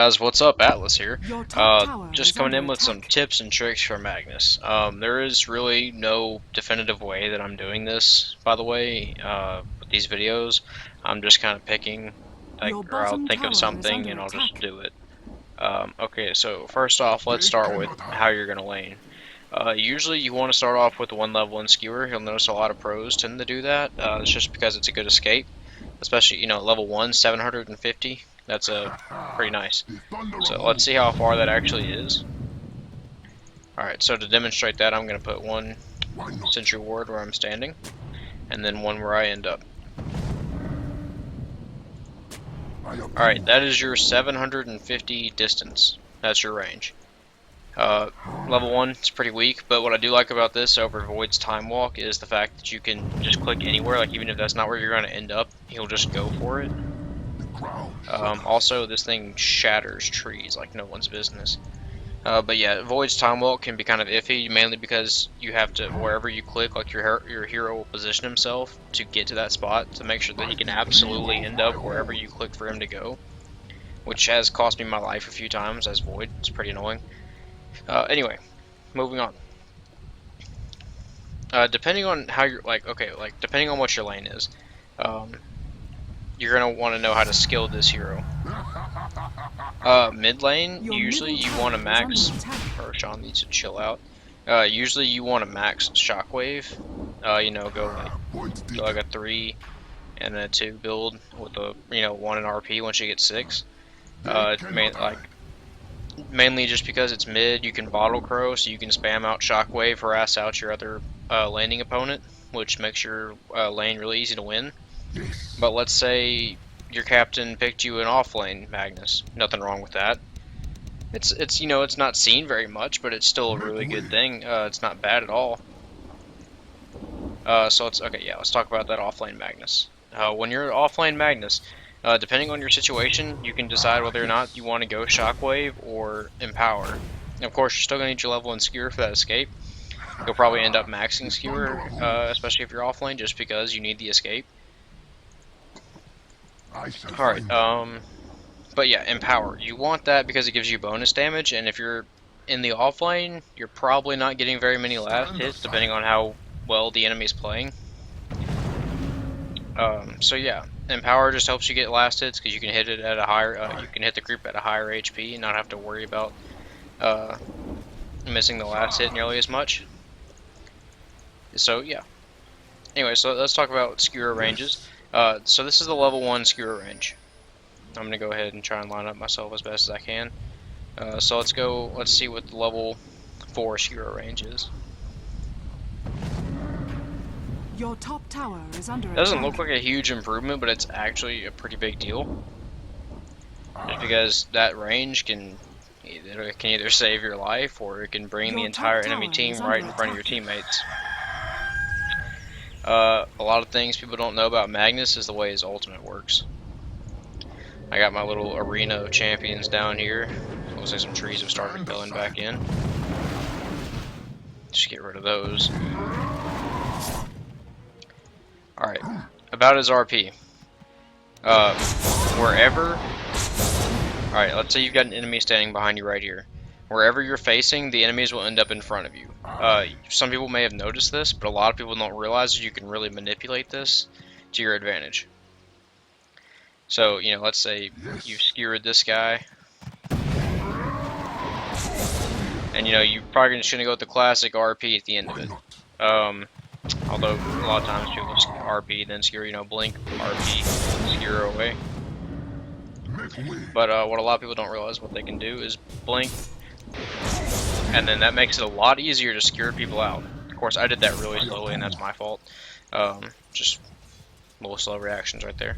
Guys, what's up? Atlas here. Your top tower Just is coming under in with some attack. tips and tricks for Magnus. There is really no definitive way that I'm doing this, by the way, with these videos. I'm just kind of picking, Your or I'll bottom think of tower is something under and I'll just attack. do it. Okay, so first off, let's start with how you're going to lane. Usually you want to start off with one level in Skewer. You'll notice a lot of pros tend to do that. It's just because it's a good escape. Especially, level 1, 750. That's pretty nice. So let's see how far that actually is. Alright, so to demonstrate that, I'm going to put one sentry ward where I'm standing, and then one where I end up. Alright, that is your 750 distance. That's your range. Level 1 is pretty weak, but what I do like about this over Void's Time Walk is the fact that you can just click anywhere, like even if that's not where you're going to end up, he'll just go for it. Also, this thing shatters trees like no one's business. But yeah, Void's Time Walk can be kind of iffy, mainly because you have to, wherever you click, like your hero will position himself to get to that spot to make sure that he can absolutely end up wherever you click for him to go, which has cost me my life a few times as Void. It's pretty annoying. Anyway, moving on. Depending on how you're, depending on what your lane is, you're gonna want to know how to skill this hero. Mid lane, usually you want to max, or Sean needs to chill out. Usually you want to max shockwave. Go like a 3 and a 2 build with a 1 in RP once you get 6. Mainly just because it's mid, you can bottle crow, so you can spam out shockwave, harass out your other landing opponent, which makes your lane really easy to win. But let's say your captain picked you an offlane Magnus. Nothing wrong with that. It's not seen very much, but it's still a really good thing. It's not bad at all. So let's talk about that offlane Magnus. When you're offlane Magnus, depending on your situation, you can decide whether or not you want to go shockwave or empower. And of course, you're still gonna need your level in Skewer for that escape. You'll probably end up maxing Skewer, especially if you're offlane, just because you need the escape. Alright, but yeah, empower. You want that because it gives you bonus damage, and if you're in the offlane, you're probably not getting very many last hits, depending on how well the enemy's playing. So yeah, empower just helps you get last hits because you can hit it at a higher, you can hit the group at a higher HP and not have to worry about missing the last hit nearly as much. So yeah. Anyway, so let's talk about Skewer ranges. So this is the level 1 Skewer range. I'm going to go ahead and try and line up myself as best as I can. So let's see what the level 4 Skewer range is. Your top tower is under attack. Doesn't look like a huge improvement, but it's actually a pretty big deal. Just because that range can either save your life or it can bring the entire enemy team right in front of your teammates. A lot of things people don't know about Magnus is the way his ultimate works. I got my little arena of champions down here. Looks like some trees have started filling back in. Just get rid of those. Alright, about his RP. Alright, let's say you've got an enemy standing behind you right here. Wherever you're facing, the enemies will end up in front of you. Some people may have noticed this, but a lot of people don't realize that you can really manipulate this to your advantage. So, let's say you've skewered this guy. And, you're probably just going to go with the classic RP at the end of it. Although, a lot of times people RP, then skewer, blink, RP, skewer away. But what a lot of people don't realize what they can do is blink, and then that makes it a lot easier to skewer people out. Of course, I did that really slowly, and that's my fault. Just little slow reactions right there.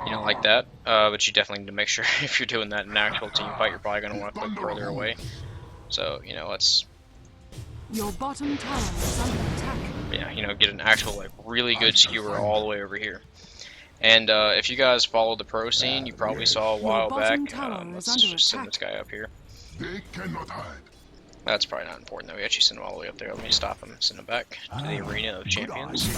Like that. But you definitely need to make sure if you're doing that in an actual team fight, you're probably going to want to click further away. So, let's... Your bottom tower is under attack. Yeah, get an actual, really good skewer all the way over here. And if you guys followed the pro scene, you probably saw a while back. Let's just send this guy up here. That's probably not important though. We actually send him all the way up there. Let me stop him. Send him back to the arena of champions.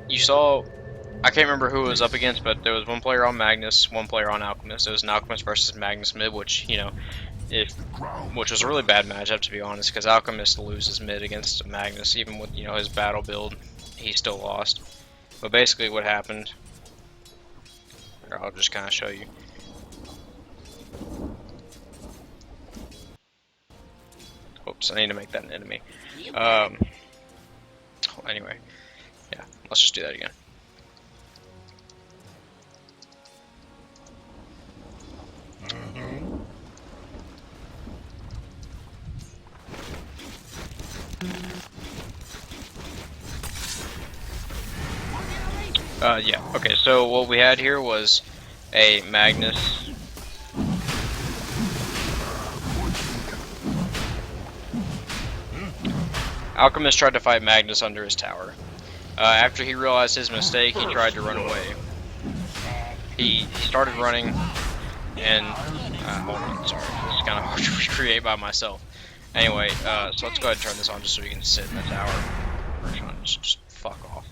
You saw, I can't remember who it was up against, but there was one player on Magnus, one player on Alchemist. It was an Alchemist versus Magnus mid, which, you know, which was a really bad matchup, to be honest, because Alchemist loses mid against Magnus, even with, you know, his battle build, he still lost. But basically what happened, here, I'll just kind of show you. Oops, I need to make that an enemy. Anyway, yeah, let's just do that again. Yeah, okay, so what we had here was a Magnus. Alchemist tried to fight Magnus under his tower. After he realized his mistake, he tried to run away. He started running, and hold on, sorry, this is kind of hard to recreate by myself. Anyway, so let's go ahead and turn this on just so we can sit in the tower. Just fuck off.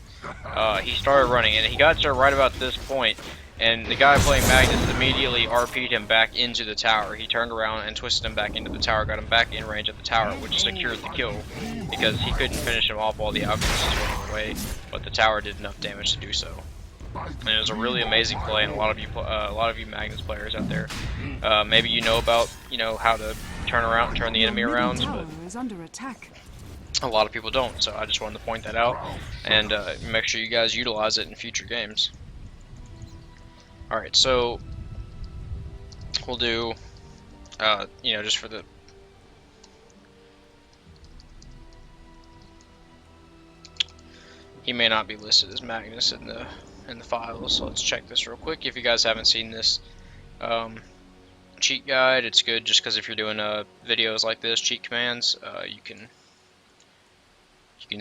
He started running, and he got to right about this point, and the guy playing Magnus immediately RP'd him back into the tower. He turned around and twisted him back into the tower, got him back in range of the tower, which secured the kill, because he couldn't finish him off while the Alchemist was running away, but the tower did enough damage to do so. And it was a really amazing play, and a lot of you Magnus players out there, maybe you know about, you know, how to turn around and turn the enemy around, but a lot of people don't, so I just wanted to point that out, and make sure you guys utilize it in future games. Alright, so we'll do, you know, just for the... He may not be listed as Magnus in the files, so let's check this real quick. If you guys haven't seen this cheat guide, it's good just because if you're doing videos like this, cheat commands, you can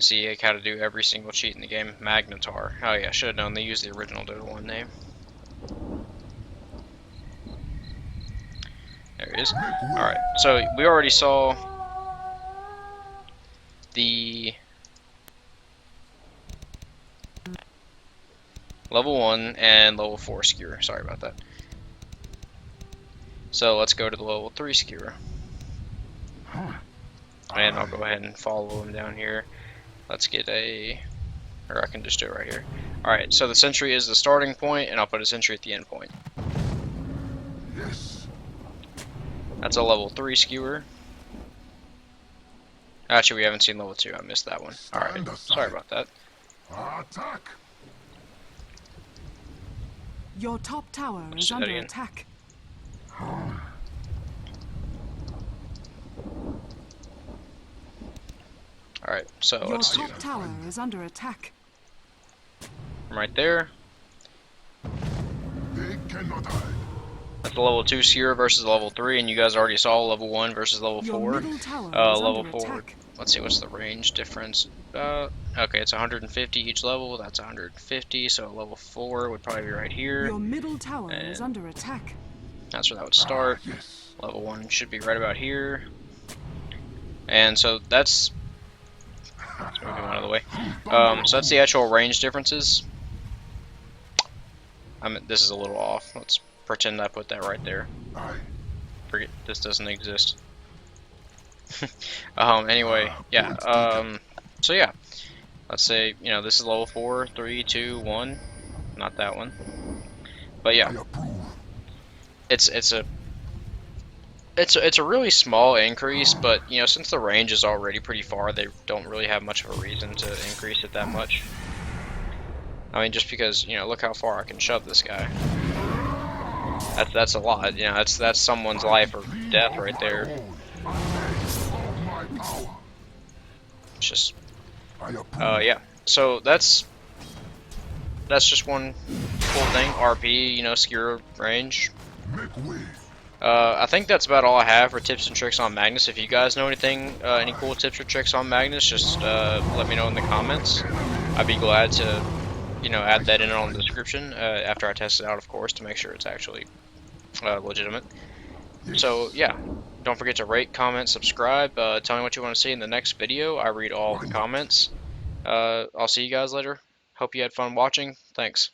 see like, how to do every single cheat in the game. Magnetar. Oh yeah, should have known they used the original Dota 1 name. There it is. Alright, so we already saw the level 1 and level 4 Skewer. Sorry about that. So let's go to the level 3 Skewer. And I'll go ahead and follow him down here. Let's get a... or I can just do it right here. Alright, so the sentry is the starting point, and I'll put a sentry at the end point. That's a level 3 Skewer. Actually, we haven't seen level 2. I missed that one. Alright, sorry about that. Attack. Your top tower is under attack. Alright, so let's do... Your top tower is under attack. From right there. They cannot hide. That's a level 2 Skewer versus level 3, and you guys already saw level 1 versus level 4. Level 4, let's see, what's the range difference? Okay, it's 150 each level, that's 150, so level 4 would probably be right here. Your middle tower is under attack. That's where that would start. Level 1 should be right about here. And so that's... let's move him out of the way. So that's the actual range differences. This is a little off. Let's pretend I put that right there. Forget this doesn't exist. Anyway, yeah. So yeah, let's say, you know, this is level 4, 3, 2, 1. Not that one. But yeah, it's a really small increase, but you know, since the range is already pretty far, they don't really have much of a reason to increase it that much. I mean, just because, you know, look how far I can shove this guy. That's a lot, you know, that's someone's life or death right there. It's just, yeah. So that's just one cool thing. RP, you know, Skewer range. I think that's about all I have for tips and tricks on Magnus. If you guys know anything, any cool tips or tricks on Magnus, just let me know in the comments. I'd be glad to, you know, add that in on the description after I test it out, of course, to make sure it's actually legitimate. So yeah, don't forget to rate, comment, subscribe. Tell me what you want to see in the next video. I read all the comments. I'll see you guys later. Hope you had fun watching. Thanks.